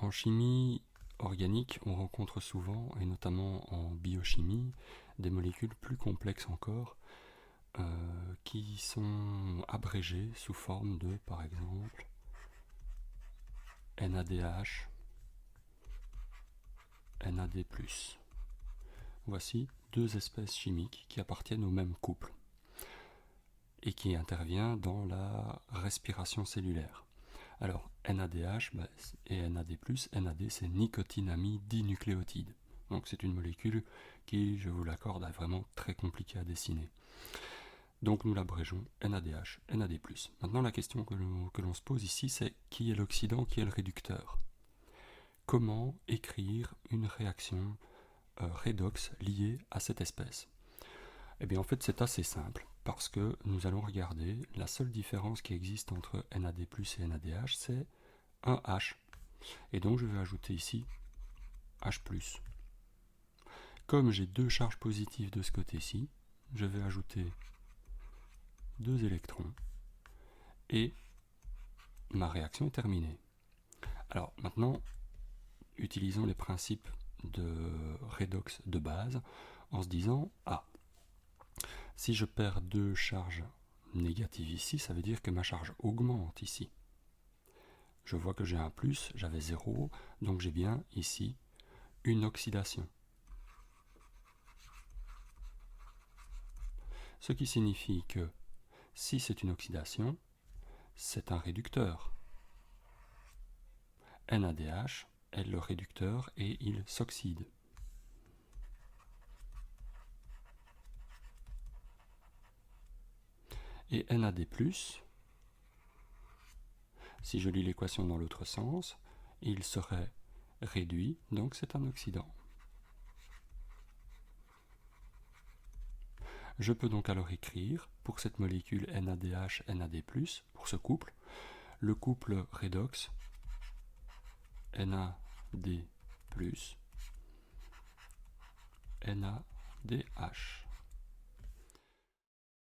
En chimie organique, on rencontre souvent, et notamment en biochimie, des molécules plus complexes encore, qui sont abrégées sous forme de, par exemple, NADH, NAD+. Voici deux espèces chimiques qui appartiennent au même couple et qui intervient dans la respiration cellulaire. Alors, NADH et NAD+, NAD c'est nicotinamide dinucléotide. Donc c'est une molécule qui, je vous l'accorde, est vraiment très compliquée à dessiner. Donc nous l'abrégeons NADH, NAD+. Maintenant la question que l'on se pose ici, c'est qui est l'oxydant, qui est le réducteur? Comment écrire une réaction redox liée à cette espèce? Eh bien en fait c'est assez simple, parce que nous allons regarder, la seule différence qui existe entre NAD+, et NADH, c'est un H. Et donc je vais ajouter ici H+. Comme j'ai deux charges positives de ce côté-ci, je vais ajouter 2 électrons, et ma réaction est terminée. Alors maintenant, utilisons les principes de redox de base, en se disant, si je perds 2 charges négatives ici, ça veut dire que ma charge augmente ici. Je vois que j'ai un plus, j'avais 0, donc j'ai bien ici une oxydation. Ce qui signifie que si c'est une oxydation, c'est un réducteur. NADH est le réducteur et il s'oxyde. Et NAD+, si je lis l'équation dans l'autre sens, il serait réduit, donc c'est un oxydant. Je peux donc alors écrire, pour cette molécule NADH, NAD+, pour ce couple, le couple redox NAD+, NADH.